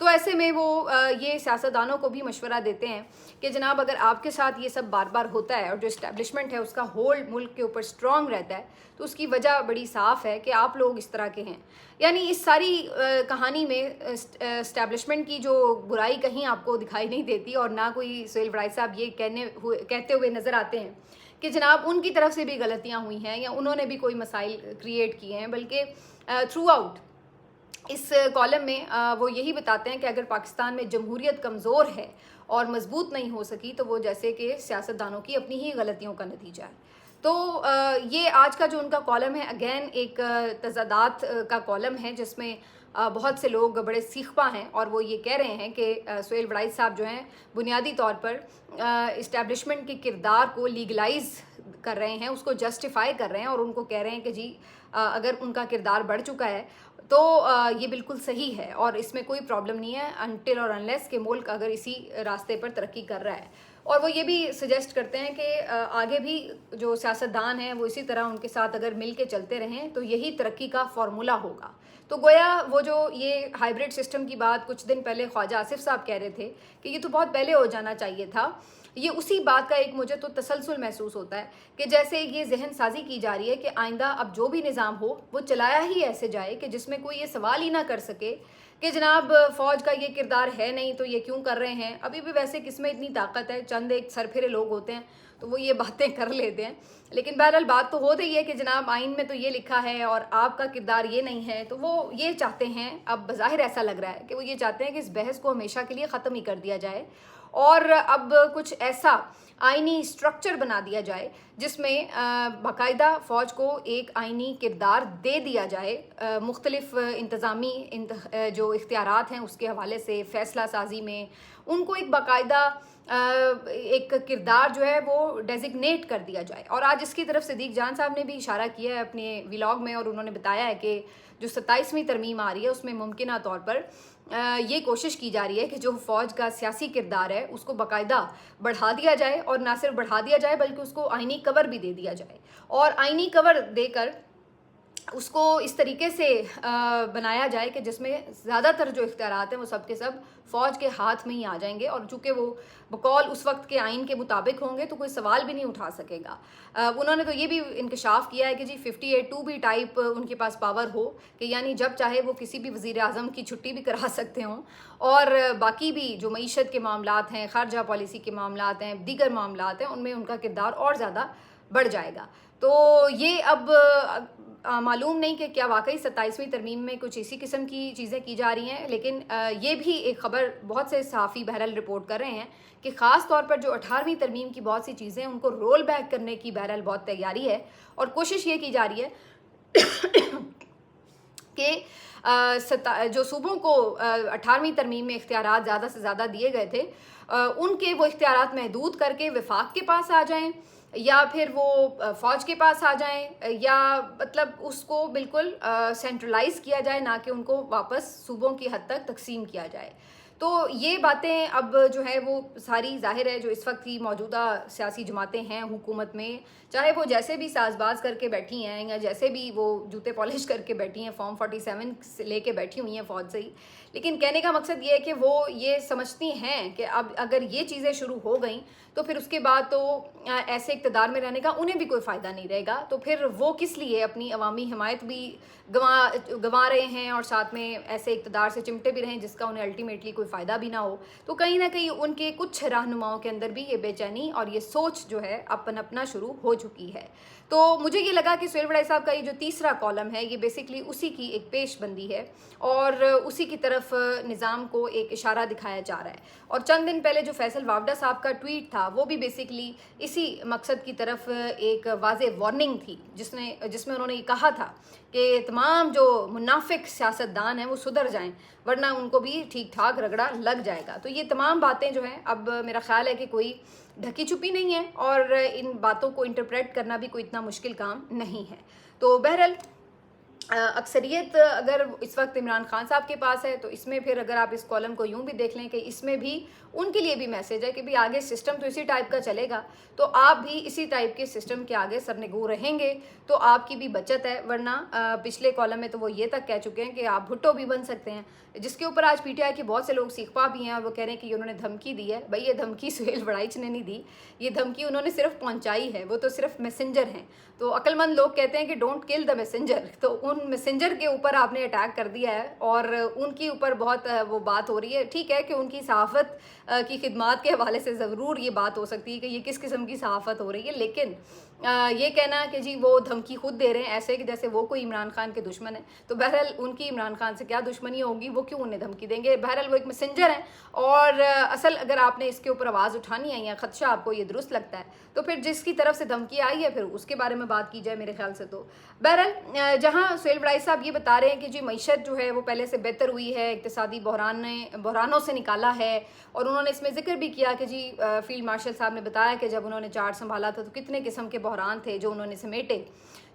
تو ایسے میں وہ یہ سیاستدانوں کو بھی مشورہ دیتے ہیں کہ جناب اگر آپ کے ساتھ یہ سب بار بار ہوتا ہے اور جو اسٹیبلشمنٹ ہے اس کا ہولڈ ملک کے اوپر اسٹرانگ رہتا ہے تو اس کی وجہ بڑی صاف ہے کہ آپ لوگ اس طرح کے ہیں. یعنی اس ساری کہانی میں اسٹیبلشمنٹ کی جو برائی کہیں آپ کو دکھائی نہیں دیتی اور نہ کوئی سہیل وڑائی صاحب یہ کہتے ہوئے نظر آتے ہیں کہ جناب ان کی طرف سے بھی غلطیاں ہوئی ہیں یا انہوں نے بھی کوئی مسائل کریٹ کیے ہیں، بلکہ تھرو آؤٹ اس کالم میں وہ یہی بتاتے ہیں کہ اگر پاکستان میں جمہوریت کمزور ہے اور مضبوط نہیں ہو سکی تو وہ جیسے کہ سیاستدانوں کی اپنی ہی غلطیوں کا نتیجہ ہے. تو یہ آج کا جو ان کا کالم ہے اگین ایک تضادات کا کالم ہے جس میں بہت سے لوگ بڑے سیخپا ہیں اور وہ یہ کہہ رہے ہیں کہ سہیل وڑائی صاحب جو ہیں بنیادی طور پر اسٹیبلشمنٹ کے کردار کو لیگلائز کر رہے ہیں، اس کو جسٹیفائی کر رہے ہیں اور ان کو کہہ رہے ہیں کہ جی اگر ان کا کردار بڑھ چکا ہے تو یہ بالکل صحیح ہے اور اس میں کوئی پرابلم نہیں ہے انٹل اور انلیس کہ ملک اگر اسی راستے پر ترقی کر رہا ہے. اور وہ یہ بھی سجیسٹ کرتے ہیں کہ آگے بھی جو سیاستدان ہیں وہ اسی طرح ان کے ساتھ اگر مل کے چلتے رہیں تو یہی ترقی کا فارمولہ ہوگا. تو گویا وہ جو یہ ہائیبرڈ سسٹم کی بات کچھ دن پہلے خواجہ آصف صاحب کہہ رہے تھے کہ یہ تو بہت پہلے ہو جانا چاہیے تھا، یہ اسی بات کا ایک مجھے تو تسلسل محسوس ہوتا ہے کہ جیسے یہ ذہن سازی کی جا رہی ہے کہ آئندہ اب جو بھی نظام ہو وہ چلایا ہی ایسے جائے کہ جس میں کوئی یہ سوال ہی نہ کر سکے کہ جناب فوج کا یہ کردار ہے نہیں تو یہ کیوں کر رہے ہیں. ابھی بھی ویسے کس میں اتنی طاقت ہے، چند ایک سرپھرے لوگ ہوتے ہیں تو وہ یہ باتیں کر لیتے ہیں، لیکن بہرحال بات تو ہوتی ہی ہے کہ جناب آئین میں تو یہ لکھا ہے اور آپ کا کردار یہ نہیں ہے. تو وہ یہ چاہتے ہیں، اب بظاہر ایسا لگ رہا ہے کہ وہ یہ چاہتے ہیں کہ اس بحث کو ہمیشہ کے لیے ختم ہی کر دیا جائے اور اب کچھ ایسا آئینی اسٹرکچر بنا دیا جائے جس میں باقاعدہ فوج کو ایک آئینی کردار دے دیا جائے، مختلف انتظامی جو اختیارات ہیں اس کے حوالے سے فیصلہ سازی میں ان کو ایک باقاعدہ ایک کردار جو ہے وہ ڈیزگنیٹ کر دیا جائے. اور آج اس کی طرف صدیق جان صاحب نے بھی اشارہ کیا ہے اپنے ولاگ میں اور انہوں نے بتایا ہے کہ جو 27ویں ترمیم آ رہی ہے اس میں ممکنہ طور پر یہ کوشش کی جا رہی ہے کہ جو فوج کا سیاسی کردار ہے اس کو باقاعدہ بڑھا دیا جائے اور نہ صرف بڑھا دیا جائے بلکہ اس کو آئینی کور بھی دے دیا جائے اور آئینی کور دے کر اس کو اس طریقے سے بنایا جائے کہ جس میں زیادہ تر جو اختیارات ہیں وہ سب کے سب فوج کے ہاتھ میں ہی آ جائیں گے اور چونکہ وہ بقول اس وقت کے آئین کے مطابق ہوں گے تو کوئی سوال بھی نہیں اٹھا سکے گا. انہوں نے تو یہ بھی انکشاف کیا ہے کہ جی 58(2) بھی ٹائپ ان کے پاس پاور ہو کہ یعنی جب چاہے وہ کسی بھی وزیر اعظم کی چھٹی بھی کرا سکتے ہوں اور باقی بھی جو معیشت کے معاملات ہیں، خارجہ پالیسی کے معاملات ہیں، دیگر معاملات ہیں ان میں ان کا کردار اور زیادہ بڑھ جائے گا. تو یہ اب معلوم نہیں کہ کیا واقعی 27ویں ترمیم میں کچھ اسی قسم کی چیزیں کی جا رہی ہیں، لیکن یہ بھی ایک خبر بہت سے صحافی بہرحال رپورٹ کر رہے ہیں کہ خاص طور پر جو 18ویں ترمیم کی بہت سی چیزیں ان کو رول بیک کرنے کی بہرحال بہت تیاری ہے اور کوشش یہ کی جا رہی ہے کہ جو صوبوں کو 18ویں ترمیم میں اختیارات زیادہ سے زیادہ دیے گئے تھے ان کے وہ اختیارات محدود کر کے وفاق کے پاس آ جائیں یا پھر وہ فوج کے پاس آ جائیں یا مطلب اس کو بالکل سینٹرلائز کیا جائے، نہ کہ ان کو واپس صوبوں کی حد تک تقسیم کیا جائے. تو یہ باتیں اب جو ہے وہ ساری ظاہر ہے جو اس وقت کی موجودہ سیاسی جماعتیں ہیں حکومت میں، چاہے وہ جیسے بھی ساز باز کر کے بیٹھی ہیں یا جیسے بھی وہ جوتے پالش کر کے بیٹھی ہیں، فارم 47 لے کے بیٹھی ہوئی ہیں فوج سے ہی، لیکن کہنے کا مقصد یہ ہے کہ وہ یہ سمجھتی ہیں کہ اب اگر یہ چیزیں شروع ہو گئیں تو پھر اس کے بعد تو ایسے اقتدار میں رہنے کا انہیں بھی کوئی فائدہ نہیں رہے گا. تو پھر وہ کس لیے اپنی عوامی حمایت بھی گنوا رہے ہیں اور ساتھ میں ایسے اقتدار سے چمٹے بھی رہیں جس کا انہیں الٹیمیٹلی کوئی فائدہ بھی نہ ہو. تو کہیں نہ کہیں ان کے کچھ رہنماؤں کے اندر بھی یہ بے چینی اور یہ سوچ جو ہے اپنا شروع ہو چکی ہے. تو مجھے یہ لگا کہ سہیل وڑائی صاحب کا یہ جو تیسرا کالم ہے یہ بیسکلی اسی کی ایک پیش بندی ہے اور اسی کی طرف نظام کو ایک اشارہ دکھایا جا رہا ہے. اور چند دن پہلے جو فیصل واوڈا صاحب کا ٹویٹ تھا وہ بھی بیسکلی اسی مقصد کی طرف ایک واضح وارننگ تھی جس میں انہوں نے یہ کہا تھا کہ تمام جو منافق سیاستدان ہیں وہ سدھر جائیں ورنہ ان کو بھی ٹھیک ٹھاک رگڑا لگ جائے گا. تو یہ تمام باتیں جو ہیں اب میرا خیال ہے کہ کوئی ڈھکی چھپی نہیں ہے اور ان باتوں کو انٹرپریٹ کرنا بھی کوئی اتنا مشکل کام نہیں ہے. تو بہرحال اکثریت اگر اس وقت عمران خان صاحب کے پاس ہے تو اس میں پھر اگر آپ اس کالم کو یوں بھی دیکھ لیں کہ اس میں بھی ان کے لیے بھی میسیج ہے کہ بھی آگے سسٹم تو اسی ٹائپ کا چلے گا، تو آپ بھی اسی ٹائپ کے سسٹم کے آگے سرنگو رہیں گے تو آپ کی بھی بچت ہے، ورنہ پچھلے کالم میں تو وہ یہ تک کہہ چکے ہیں کہ آپ بھٹو بھی بن سکتے ہیں، جس کے اوپر آج پی ٹی آئی کے بہت سے لوگ سیکھوا بھی ہیں اور وہ کہہ رہے ہیں کہ یہ انہوں نے دھمکی دی ہے۔ بھائی یہ دھمکی سہیل وڑائچ نے نہیں دی، یہ دھمکی انہوں نے صرف پہنچائی ہے، وہ تو صرف میسنجر ہیں۔ تو عقل مند لوگ کہتے ہیں کہ ڈونٹ کل دا میسنجر، تو ان میسنجر کے اوپر آپ نے اٹیک کر دیا ہے اور ان کے اوپر بہت وہ بات ہو رہی ہے۔ ٹھیک ہے کہ ان کی صحافت کی خدمات کے حوالے سے ضرور یہ بات ہو سکتی ہے کہ یہ کس قسم کی صحافت ہو رہی ہے، لیکن یہ کہنا کہ جی وہ دھمکی خود دے رہے ہیں ایسے کہ جیسے وہ کوئی عمران خان کے دشمن ہیں، تو بہرحال ان کی عمران خان سے کیا دشمنی ہوگی، وہ کیوں انہیں دھمکی دیں گے؟ بہرحال وہ ایک میسنجر ہیں اور اصل اگر آپ نے اس کے اوپر آواز اٹھانی ہے یا خدشہ آپ کو یہ درست لگتا ہے تو پھر جس کی طرف سے دھمکی آئی ہے پھر اس کے بارے میں بات کی جائے میرے خیال سے۔ تو بہرحال جہاں سہیل وڑائچ صاحب یہ بتا رہے ہیں کہ جی معیشت جو ہے وہ پہلے سے بہتر ہوئی ہے، اقتصادی بحرانوں سے نکالا ہے، اور انہوں نے اس میں ذکر بھی کیا کہ جی فیلڈ مارشل صاحب نے بتایا کہ جب انہوں نے چارج سنبھالا تھا تو کتنے قسم کے بحران تھے جو انہوں نے سمیٹے،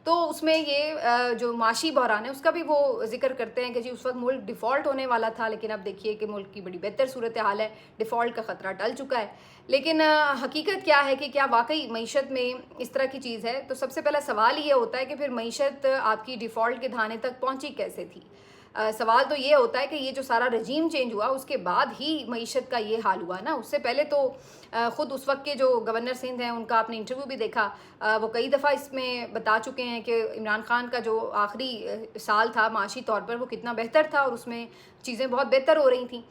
تو اس میں یہ جو معاشی بحران ہے اس کا بھی وہ ذکر کرتے ہیں کہ جی اس وقت ملک ڈیفالٹ ہونے والا تھا، لیکن اب دیکھیے کہ ملک کی بڑی بہتر صورتحال ہے، ڈیفالٹ کا خطرہ ٹل چکا ہے۔ لیکن حقیقت کیا ہے کہ کیا واقعی معیشت میں اس طرح کی چیز ہے؟ تو سب سے پہلا سوال یہ ہوتا ہے کہ پھر معیشت آپ کی ڈیفالٹ کے دھانے تک پہنچی کیسے تھی؟ سوال تو یہ ہوتا ہے کہ یہ جو سارا رجیم چینج ہوا اس کے بعد ہی معیشت کا یہ حال ہوا نا، اس سے پہلے تو خود اس وقت کے جو گورنر سندھ ہیں ان کا آپ نے انٹرویو بھی دیکھا، وہ کئی دفعہ اس میں بتا چکے ہیں کہ عمران خان کا جو آخری سال تھا معاشی طور پر وہ کتنا بہتر تھا اور اس میں چیزیں بہت بہتر ہو رہی تھیں،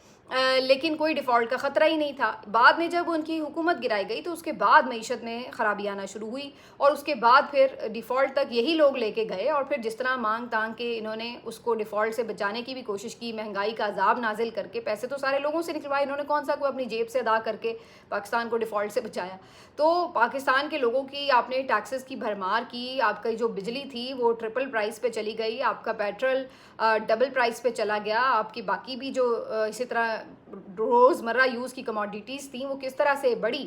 لیکن کوئی ڈیفالٹ کا خطرہ ہی نہیں تھا۔ بعد میں جب ان کی حکومت گرائی گئی تو اس کے بعد معیشت میں خرابی آنا شروع ہوئی اور اس کے بعد پھر ڈیفالٹ تک یہی لوگ لے کے گئے، اور پھر جس طرح مانگ تانگ کے انہوں نے اس کو ڈیفالٹ سے بچانے کی بھی کوشش کی، مہنگائی کا عذاب نازل کر کے، پیسے تو سارے لوگوں سے نکلوائے، انہوں نے کون سا کوئی اپنی جیب سے ادا کر کے پاکستان کو ڈیفالٹ سے بچایا؟ تو پاکستان کے لوگوں کی آپ نے ٹیکسز کی بھرمار کی، آپ کی جو بجلی تھی وہ ٹرپل پرائس پہ چلی گئی، آپ کا پیٹرول ڈبل پرائس پہ چلا گیا، آپ کی باقی بھی جو اسی طرح روزمرہ یوز کی کموڈیٹیز تھیں وہ کس طرح سے بڑھی،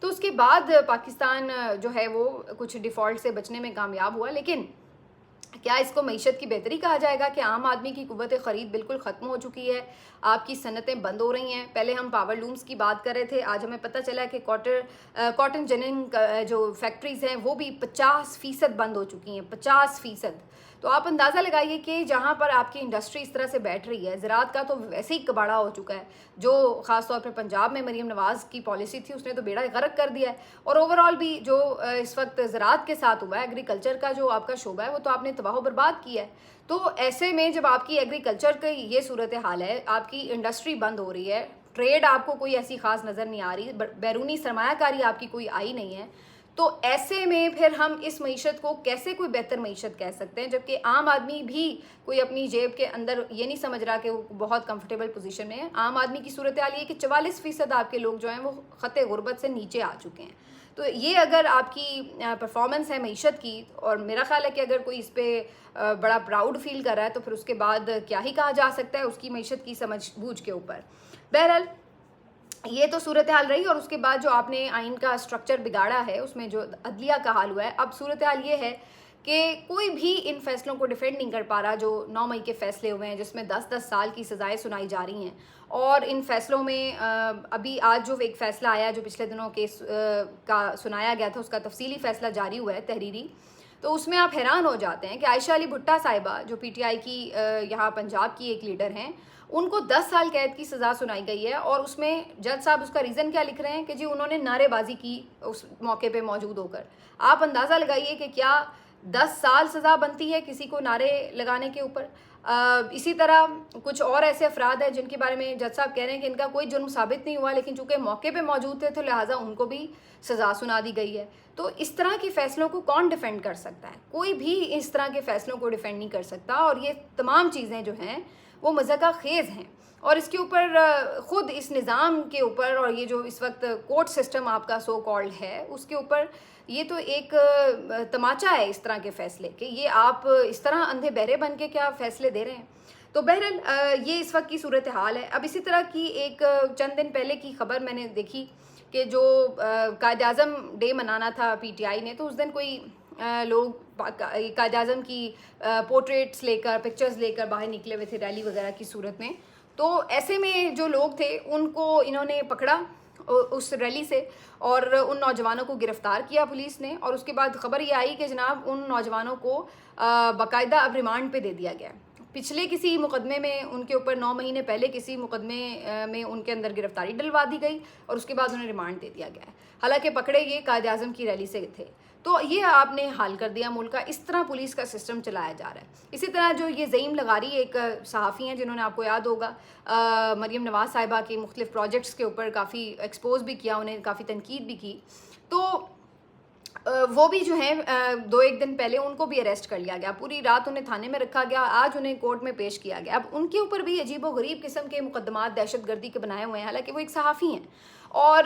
تو اس کے بعد پاکستان جو ہے وہ کچھ ڈیفالٹ سے بچنے میں کامیاب ہوا۔ لیکن کیا اس کو معیشت کی بہتری کہا جائے گا کہ عام آدمی کی قوت خرید بالکل ختم ہو چکی ہے، آپ کی صنعتیں بند ہو رہی ہیں؟ پہلے ہم پاور لومز کی بات کر رہے تھے، آج ہمیں پتہ چلا کہ کاٹن جننگ جو فیکٹریز ہیں وہ بھی 50% بند ہو چکی ہیں، 50%۔ تو آپ اندازہ لگائیے کہ جہاں پر آپ کی انڈسٹری اس طرح سے بیٹھ رہی ہے، زراعت کا تو ویسے ہی کباڑا ہو چکا ہے، جو خاص طور پہ پنجاب میں مریم نواز کی پالیسی تھی اس نے تو بیڑا غرق کر دیا ہے، اور اوور آل بھی جو اس وقت زراعت کے ساتھ ہوا ہے، ایگریکلچر کا جو آپ کا شعبہ ہے وہ تو آپ نے تباہ و برباد کیا ہے۔ تو ایسے میں جب آپ کی ایگریکلچر کی یہ صورتحال ہے، آپ کی انڈسٹری بند ہو رہی ہے، ٹریڈ آپ کو کوئی ایسی خاص نظر نہیں آ رہی، بیرونی سرمایہ کاری آپ کی کوئی آئی نہیں ہے، تو ایسے میں پھر ہم اس معیشت کو کیسے کوئی بہتر معیشت کہہ سکتے ہیں، جبکہ عام آدمی بھی کوئی اپنی جیب کے اندر یہ نہیں سمجھ رہا کہ وہ بہت کمفرٹیبل پوزیشن میں ہے۔ عام آدمی کی صورتحال یہ کہ 44% آپ کے لوگ جو ہیں وہ خط غربت سے نیچے آ چکے ہیں۔ تو یہ اگر آپ کی پرفارمنس ہے معیشت کی، اور میرا خیال ہے کہ اگر کوئی اس پہ بڑا پراؤڈ فیل کر رہا ہے تو پھر اس کے بعد کیا ہی کہا جا سکتا ہے اس کی معیشت کی سمجھ بوجھ کے اوپر۔ بہرحال یہ تو صورتحال رہی، اور اس کے بعد جو آپ نے آئین کا سٹرکچر بگاڑا ہے اس میں جو عدلیہ کا حال ہوا ہے، اب صورتحال یہ ہے کہ کوئی بھی ان فیصلوں کو ڈیفینڈ نہیں کر پا رہا جو 9 مئی کے فیصلے ہوئے ہیں، جس میں 10 سال کی سزائیں سنائی جا رہی ہیں، اور ان فیصلوں میں ابھی آج جو ایک فیصلہ آیا جو پچھلے دنوں کیس کا سنایا گیا تھا، اس کا تفصیلی فیصلہ جاری ہوا ہے تحریری، تو اس میں آپ حیران ہو جاتے ہیں کہ عائشہ علی بھٹہ صاحبہ جو پی ٹی آئی کی یہاں پنجاب کی ایک لیڈر ہیں، ان کو 10 سال قید کی سزا سنائی گئی ہے، اور اس میں جج صاحب اس کا ریزن کیا لکھ رہے ہیں کہ جی انہوں نے نعرے بازی کی اس موقع پہ موجود ہو کر۔ آپ اندازہ لگائیے کہ کیا 10 سال سزا بنتی ہے کسی کو نعرے لگانے کے اوپر؟ اسی طرح کچھ اور ایسے افراد ہیں جن کے بارے میں جج صاحب کہہ رہے ہیں کہ ان کا کوئی جرم ثابت نہیں ہوا، لیکن چونکہ موقع پہ موجود تھے تو لہٰذا ان کو بھی سزا سنا دی گئی ہے۔ تو اس طرح کے فیصلوں کو کون ڈیفینڈ کر سکتا ہے؟ کوئی بھی اس طرح کے فیصلوں کو ڈیفینڈ نہیں کر سکتا، اور یہ تمام چیزیں جو ہیں وہ مضحکہ خیز ہیں، اور اس کے اوپر خود اس نظام کے اوپر، اور یہ جو اس وقت کورٹ سسٹم آپ کا سو کالڈ ہے، اس کے اوپر یہ تو ایک تماچا ہے اس طرح کے فیصلے کہ یہ آپ اس طرح اندھے بہرے بن کے کیا فیصلے دے رہے ہیں۔ تو بہرحال یہ اس وقت کی صورتحال ہے۔ اب اسی طرح کی ایک چند دن پہلے کی خبر میں نے دیکھی کہ جو قائد اعظم ڈے منانا تھا پی ٹی آئی نے، تو اس دن کوئی لوگ قائد اعظم کی پورٹریٹس لے کر، پکچرز لے کر باہر نکلے ہوئے تھے ریلی وغیرہ کی صورت میں، تو ایسے میں جو لوگ تھے ان کو انہوں نے پکڑا اس ریلی سے اور ان نوجوانوں کو گرفتار کیا پولیس نے، اور اس کے بعد خبر یہ آئی کہ جناب ان نوجوانوں کو باقاعدہ اب ریمانڈ پہ دے دیا گیا۔ پچھلے کسی مقدمے میں ان کے اوپر 9 مہینے پہلے کسی مقدمے میں ان کے اندر گرفتاری ڈلوا دی گئی اور اس کے بعد انہیں ریمانڈ دے دیا گیا ہے، حالانکہ پکڑے یہ قائد اعظم کی ریلی سے تھے۔ تو یہ آپ نے حال کر دیا ملک کا، اس طرح پولیس کا سسٹم چلایا جا رہا ہے۔ اسی طرح جو یہ زعیم لغاری ایک صحافی ہیں جنہوں نے آپ کو یاد ہوگا مریم نواز صاحبہ کے مختلف پروجیکٹس کے اوپر کافی ایکسپوز بھی کیا، انہیں کافی تنقید بھی کی، تو وہ بھی جو ہیں 2-1 دن پہلے ان کو بھی اریسٹ کر لیا گیا، پوری رات انہیں تھانے میں رکھا گیا، آج انہیں کورٹ میں پیش کیا گیا۔ اب ان کے اوپر بھی عجیب و غریب قسم کے مقدمات دہشت گردی کے بنائے ہوئے ہیں، حالانکہ وہ ایک صحافی ہیں۔ اور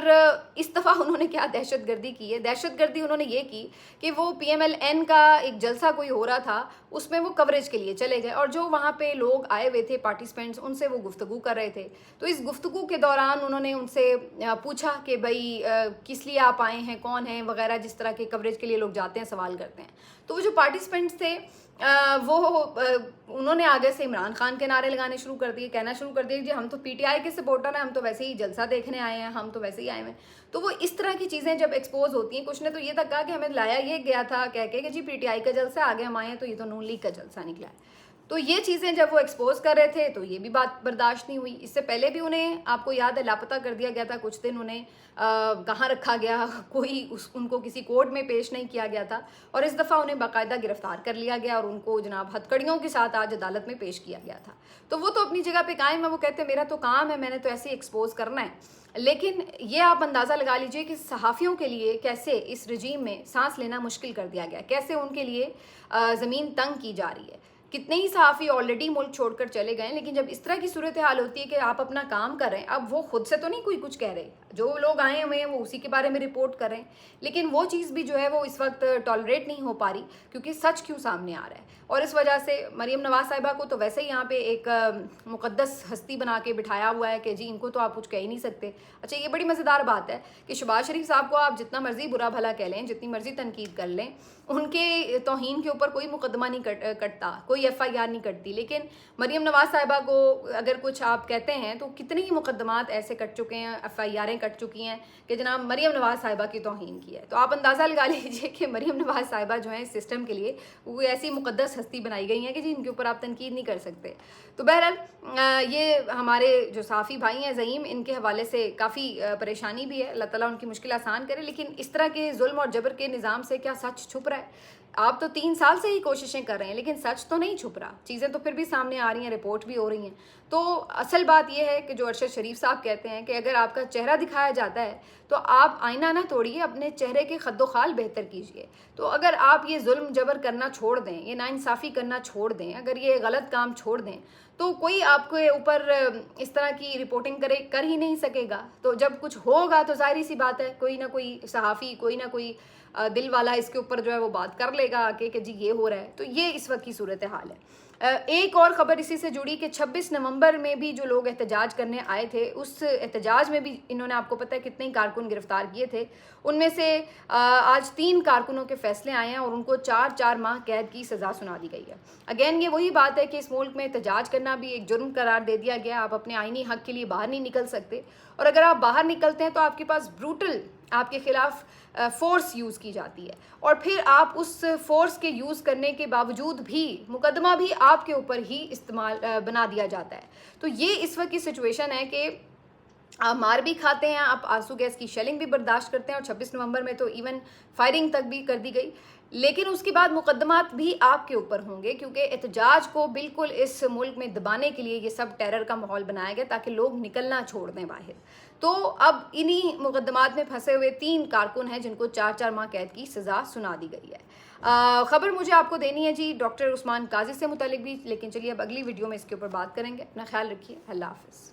اس دفعہ انہوں نے کیا دہشت گردی کی ہے؟ دہشت گردی انہوں نے یہ کی کہ وہ PMLN کا ایک جلسہ کوئی ہو رہا تھا، اس میں وہ کوریج کے لیے چلے گئے، اور جو وہاں پہ لوگ آئے ہوئے تھے پارٹیسپینٹس، ان سے وہ گفتگو کر رہے تھے۔ تو اس گفتگو کے دوران انہوں نے ان سے پوچھا کہ بھائی کس لیے آپ آئے ہیں، کون ہیں وغیرہ، جس طرح کے کوریج کے لیے لوگ جاتے ہیں، سوال کرتے ہیں۔ تو وہ جو پارٹیسپینٹس تھے وہ انہوں نے آگے سے عمران خان کے نعرے لگانے شروع کر دیے، کہنا شروع کر دیے کہ ہم تو PTI کے سپورٹر ہیں، ہم تو ویسے ہی جلسہ دیکھنے آئے ہیں، ہم تو ویسے ہی آئے ہیں۔ تو وہ اس طرح کی چیزیں جب ایکسپوز ہوتی ہیں، کچھ نے تو یہ تک کہا کہ ہمیں لایا یہ گیا تھا کہہ کے کہ جی PTI کا جلسہ آگے ہم آئے ہیں تو یہ تو نون لیگ کا جلسہ نکلا ہے۔ تو یہ چیزیں جب وہ ایکسپوز کر رہے تھے تو یہ بھی بات برداشت نہیں ہوئی۔ اس سے پہلے بھی انہیں آپ کو یاد ہے لاپتہ کر دیا گیا تھا، کچھ دن انہیں کہاں رکھا گیا، کوئی ان کو کسی کورٹ میں پیش نہیں کیا گیا تھا، اور اس دفعہ انہیں باقاعدہ گرفتار کر لیا گیا اور ان کو جناب ہتھکڑیوں کے ساتھ آج عدالت میں پیش کیا گیا تھا۔ تو وہ تو اپنی جگہ پہ قائم ہے، وہ کہتے ہیں میرا تو کام ہے، میں نے تو ایسے ایکسپوز کرنا ہے۔ لیکن یہ آپ اندازہ لگا لیجئے کہ صحافیوں کے لیے کیسے اس رجیم میں سانس لینا مشکل کر دیا گیا، کیسے ان کے لیے زمین تنگ کی جا رہی ہے۔ کتنے ہی صحافی آلریڈی ملک چھوڑ کر چلے گئے، لیکن جب اس طرح کی صورتحال ہوتی ہے کہ آپ اپنا کام کر رہے ہیں، اب وہ خود سے تو نہیں کوئی کچھ کہہ رہے، جو لوگ آئے ہوئے ہیں وہ اسی کے بارے میں رپورٹ کر رہے ہیں، لیکن وہ چیز بھی جو ہے وہ اس وقت ٹالریٹ نہیں ہو پا رہی، کیونکہ سچ کیوں سامنے آ رہا ہے۔ اور اس وجہ سے مریم نواز صاحبہ کو تو ویسے ہی یہاں پہ ایک مقدس ہستی بنا کے بٹھایا ہوا ہے کہ جی ان کو تو آپ کچھ کہہ ہی نہیں سکتے۔ اچھا یہ بڑی مزیدار بات ہے کہ شہباز شریف صاحب کو آپ جتنا مرضی برا بھلا کہہ لیں، جتنی مرضی تنقید کر لیں، ان کے توہین کے اوپر کوئی مقدمہ نہیں کٹتا، کوئی FIR نہیں کٹتی، لیکن مریم نواز صاحبہ کو اگر کچھ آپ کہتے ہیں تو کتنے ہی مقدمات ایسے کٹ چکے ہیں، FIRیں کٹ چکی ہیں کہ جناب مریم نواز صاحبہ کی توہین کی ہے۔ تو آپ اندازہ لگا لیجئے کہ مریم نواز صاحبہ جو ہیں اس سسٹم کے لیے وہ ایسی مقدس ہستی بنائی گئی ہیں کہ جی ان کے اوپر آپ تنقید نہیں کر سکتے۔ تو بہرحال یہ ہمارے جو صحافی بھائی ہیں زعیم، ان کے حوالے سے کافی پریشانی بھی ہے، اللہ تعالیٰ ان کی مشکل آسان کرے، لیکن اس طرح کے ظلم اور جبر کے نظام سے کیا سچ چھپ رہا ہے؟ آپ تو 3 سال سے ہی کوششیں کر رہے ہیں، لیکن سچ تو نہیں چھپ رہا، چیزیں تو پھر بھی سامنے آ رہی ہیں، رپورٹ بھی ہو رہی ہیں۔ تو اصل بات یہ ہے کہ جو ارشد شریف صاحب کہتے ہیں کہ اگر آپ کا چہرہ دکھایا جاتا ہے تو آپ آئینہ نہ توڑیے، اپنے چہرے کے خد و خال بہتر کیجیے۔ تو اگر آپ یہ ظلم جبر کرنا چھوڑ دیں، یہ ناانصافی کرنا چھوڑ دیں، اگر یہ غلط کام چھوڑ دیں، تو کوئی آپ کے اوپر اس طرح کی رپورٹنگ کر ہی نہیں سکے گا۔ تو جب کچھ ہوگا تو ظاہری سی بات ہے کوئی نہ کوئی صحافی، کوئی نہ کوئی دل والا اس کے اوپر جو ہے وہ بات کر لے گا کہ جی یہ ہو رہا ہے۔ تو یہ اس وقت کی صورتحال ہے۔ ایک اور خبر اسی سے جڑی کہ 26 نومبر میں بھی جو لوگ احتجاج کرنے آئے تھے، اس احتجاج میں بھی انہوں نے آپ کو پتہ ہے کتنے کارکن گرفتار کیے تھے، ان میں سے آج 3 کارکنوں کے فیصلے آئے ہیں اور ان کو 4 ماہ قید کی سزا سنا دی گئی ہے۔ اگین یہ وہی بات ہے کہ اس ملک میں احتجاج کرنا بھی ایک جرم قرار دے دیا گیا، آپ اپنے آئینی حق کے لیے باہر نہیں نکل سکتے، اور اگر آپ باہر نکلتے ہیں تو آپ کے پاس بروٹل آپ کے خلاف فورس یوز کی جاتی ہے، اور پھر آپ اس فورس کے یوز کرنے کے باوجود بھی مقدمہ بھی آپ کے اوپر ہی استعمال بنا دیا جاتا ہے۔ تو یہ اس وقت کی سچویشن ہے کہ آپ مار بھی کھاتے ہیں، آپ آنسو گیس کی شیلنگ بھی برداشت کرتے ہیں، اور 26 نومبر میں تو ایون فائرنگ تک بھی کر دی گئی، لیکن اس کے بعد مقدمات بھی آپ کے اوپر ہوں گے، کیونکہ احتجاج کو بالکل اس ملک میں دبانے کے لیے یہ سب ٹیرر کا ماحول بنایا گیا تاکہ لوگ نکلنا چھوڑ دیں باہر۔ تو اب انہی مقدمات میں پھنسے ہوئے 3 کارکن ہیں جن کو 4 ماہ قید کی سزا سنا دی گئی ہے۔ خبر مجھے آپ کو دینی ہے جی ڈاکٹر عثمان قاضی سے متعلق بھی، لیکن چلیے اب اگلی ویڈیو میں اس کے اوپر بات کریں گے۔ اپنا خیال رکھیے، اللہ حافظ۔